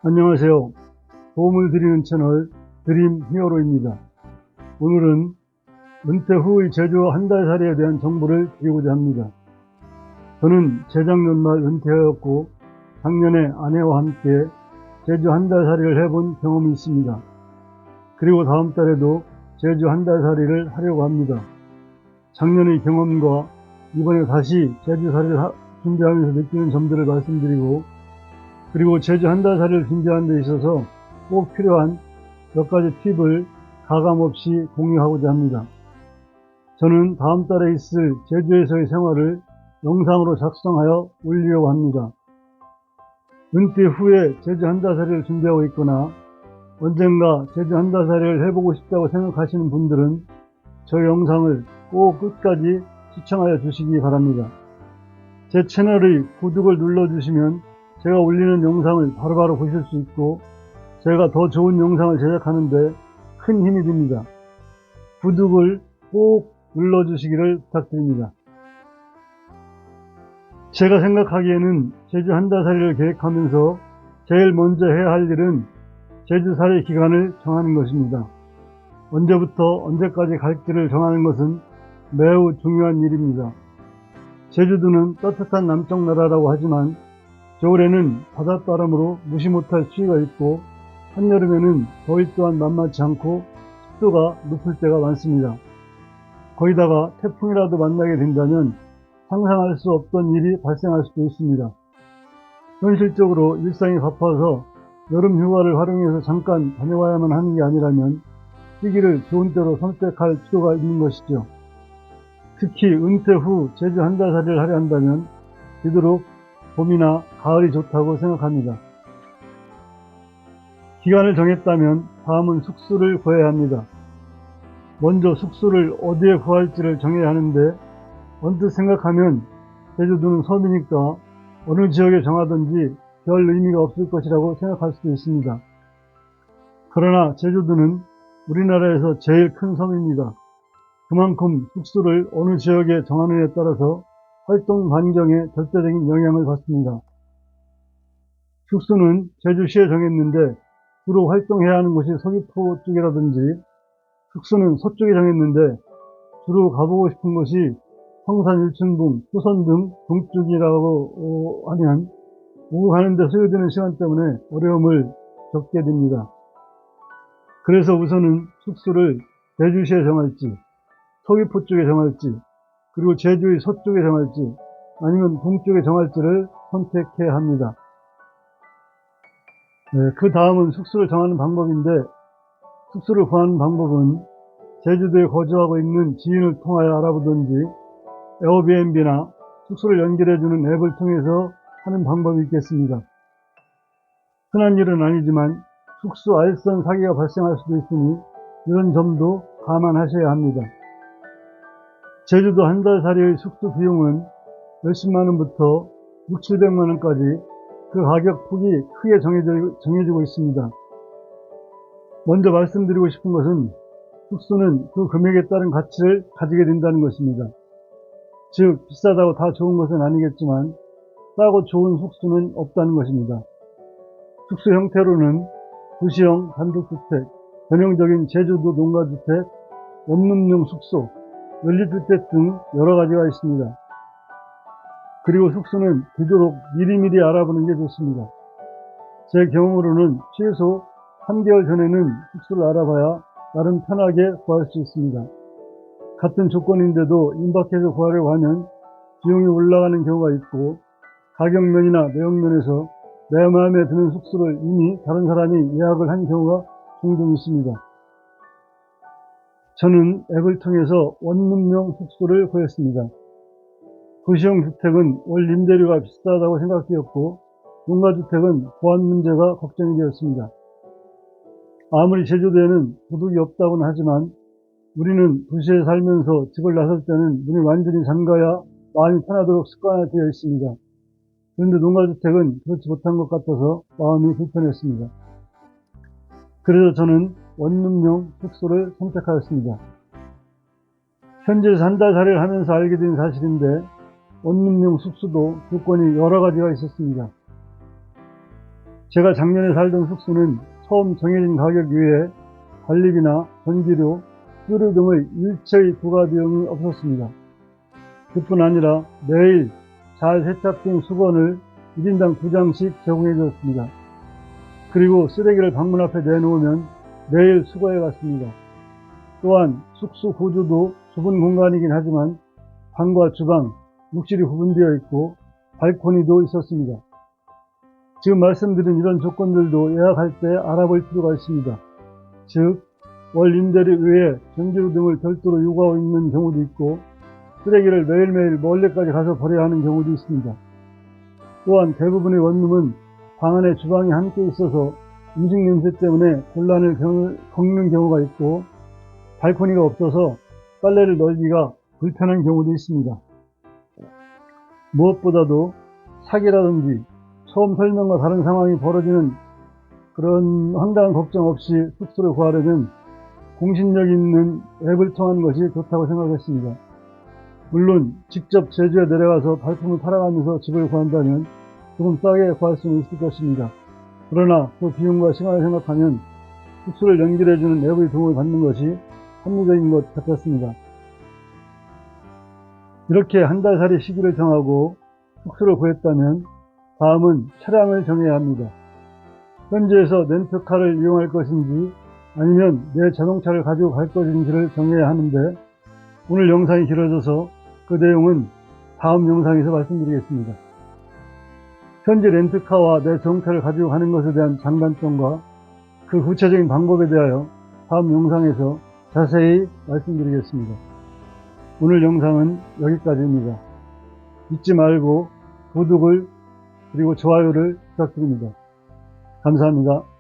안녕하세요. 도움을 드리는 채널 드림 히어로입니다. 오늘은 은퇴 후의 제주 한 달 살이에 대한 정보를 드리고자 합니다. 저는 재작년 말 은퇴하였고 작년에 아내와 함께 제주 한 달 살이를 해본 경험이 있습니다. 그리고 다음 달에도 제주 한 달 살이를 하려고 합니다. 작년의 경험과 이번에 다시 제주 살이를 준비하면서 느끼는 점들을 말씀드리고, 그리고 제주 한 달 살이를 준비하는 데 있어서 꼭 필요한 몇 가지 팁을 가감없이 공유하고자 합니다. 저는 다음 달에 있을 제주에서의 생활을 영상으로 작성하여 올리려고 합니다. 은퇴 후에 제주 한 달 살이를 준비하고 있거나 언젠가 제주 한 달 살이를 해보고 싶다고 생각하시는 분들은 저 영상을 꼭 끝까지 시청하여 주시기 바랍니다. 제 채널의 구독을 눌러주시면 제가 올리는 영상을 바로바로 보실 수 있고 제가 더 좋은 영상을 제작하는데 큰 힘이 됩니다. 구독을 꼭 눌러주시기를 부탁드립니다. 제가 생각하기에는 제주 한 달 살이를 계획하면서 제일 먼저 해야 할 일은 제주 살이 기간을 정하는 것입니다. 언제부터 언제까지 갈 길을 정하는 것은 매우 중요한 일입니다. 제주도는 따뜻한 남쪽 나라라고 하지만 겨울에는 바닷바람으로 무시 못할 추위가 있고 한여름에는 더위 또한 만만치 않고 습도가 높을 때가 많습니다. 거기다가 태풍이라도 만나게 된다면 상상할 수 없던 일이 발생할 수도 있습니다. 현실적으로 일상이 바빠서 여름 휴가를 활용해서 잠깐 다녀와야만 하는 게 아니라면 시기를 좋은 때로 선택할 필요가 있는 것이죠. 특히 은퇴 후 제주 한 달 살이를 하려 한다면 되도록 봄이나 가을이 좋다고 생각합니다. 기간을 정했다면 다음은 숙소를 구해야 합니다. 먼저 숙소를 어디에 구할지를 정해야 하는데 언뜻 생각하면 제주도는 섬이니까 어느 지역에 정하든지 별 의미가 없을 것이라고 생각할 수도 있습니다. 그러나 제주도는 우리나라에서 제일 큰 섬입니다. 그만큼 숙소를 어느 지역에 정하느냐에 따라서 활동 반경에 절대적인 영향을 받습니다. 숙소는 제주시에 정했는데 주로 활동해야 하는 곳이 서귀포 쪽이라든지, 숙소는 서쪽에 정했는데 주로 가보고 싶은 곳이 성산 일춘봉, 후선 등 동쪽이라고 하면 오후 가는데 소요되는 시간 때문에 어려움을 겪게 됩니다. 그래서 우선은 숙소를 제주시에 정할지, 서귀포 쪽에 정할지, 그리고 제주의 서쪽에 정할지 아니면 동쪽에 정할지를 선택해야 합니다. 그 다음은 숙소를 정하는 방법인데, 숙소를 구하는 방법은 제주도에 거주하고 있는 지인을 통하여 알아보든지 에어비앤비나 숙소를 연결해주는 앱을 통해서 하는 방법이 있겠습니다. 흔한 일은 아니지만 숙소 알선 사기가 발생할 수도 있으니 이런 점도 감안하셔야 합니다. 제주도 한 달 살이의 숙소 비용은 몇십만 원부터 600~700만 원까지 그 가격 폭이 크게 정해지고 있습니다. 먼저 말씀드리고 싶은 것은 숙소는 그 금액에 따른 가치를 가지게 된다는 것입니다. 즉, 비싸다고 다 좋은 것은 아니겠지만 싸고 좋은 숙소는 없다는 것입니다. 숙소 형태로는 도시형 단독주택, 전형적인 제주도 농가주택, 원룸용 숙소, 연립주택 등 여러 가지가 있습니다. 그리고 숙소는 되도록 미리미리 알아보는 게 좋습니다. 제 경험으로는 최소 3개월 전에는 숙소를 알아봐야 나름 편하게 구할 수 있습니다. 같은 조건인데도 임박해서 구하려고 하면 비용이 올라가는 경우가 있고, 가격면이나 내용면에서 내 마음에 드는 숙소를 이미 다른 사람이 예약을 한 경우가 종종 있습니다. 저는 앱을 통해서 원룸용 숙소를 구했습니다. 도시형 주택은 월 임대료가 비싸다고 생각되었고 농가주택은 보안 문제가 걱정이 되었습니다. 아무리 제주도에는 도둑이 없다고는 하지만 우리는 도시에 살면서 집을 나설 때는 문이 완전히 잠가야 마음이 편하도록 습관화되어 있습니다. 그런데 농가주택은 그렇지 못한 것 같아서 마음이 불편했습니다. 그래서 저는 원룸용 숙소를 선택하였습니다. 현지에서 한 달 살이를 하면서 알게 된 사실인데 원룸용 숙소도 조건이 여러 가지가 있었습니다. 제가 작년에 살던 숙소는 처음 정해진 가격 외에 관리비나 전기료, 수료 등의 일체의 부가 비용이 없었습니다. 그뿐 아니라 매일 잘 세탁된 수건을 1인당 2장씩 제공해 주었습니다. 그리고 쓰레기를 방문 앞에 내놓으면 매일 수거해 갔습니다. 또한 숙소 구조도 좁은 공간이긴 하지만 방과 주방, 욕실이 구분되어 있고 발코니도 있었습니다. 지금 말씀드린 이런 조건들도 예약할 때 알아볼 필요가 있습니다. 즉, 월 임대료 외에 전기료 등을 별도로 요구하고 있는 경우도 있고 쓰레기를 매일매일 멀리까지 가서 버려야 하는 경우도 있습니다. 또한 대부분의 원룸은 방 안에 주방이 함께 있어서 음식 냄새 때문에 곤란을 겪는 경우가 있고 발코니가 없어서 빨래를 널기가 불편한 경우도 있습니다. 무엇보다도 사기라든지 처음 설명과 다른 상황이 벌어지는 그런 황당한 걱정 없이 숙소를 구하려면 공신력 있는 앱을 통하는 것이 좋다고 생각했습니다. 물론 직접 제주에 내려가서 발품을 팔아가면서 집을 구한다면 조금 싸게 구할 수는 있을 것입니다. 그러나 그 비용과 시간을 생각하면 숙소를 연결해주는 앱의 도움을 받는 것이 합리적인 것 같았습니다. 이렇게 한 달살이 시기를 정하고 숙소를 구했다면 다음은 차량을 정해야 합니다. 현지에서 렌트카를 이용할 것인지 아니면 내 자동차를 가지고 갈 것인지를 정해야 하는데 오늘 영상이 길어져서 그 내용은 다음 영상에서 말씀드리겠습니다. 현지 렌트카와 내 자동차를 가지고 가는 것에 대한 장단점과 그 구체적인 방법에 대하여 다음 영상에서 자세히 말씀드리겠습니다. 오늘 영상은 여기까지입니다. 잊지 말고 구독을 그리고 좋아요를 부탁드립니다. 감사합니다.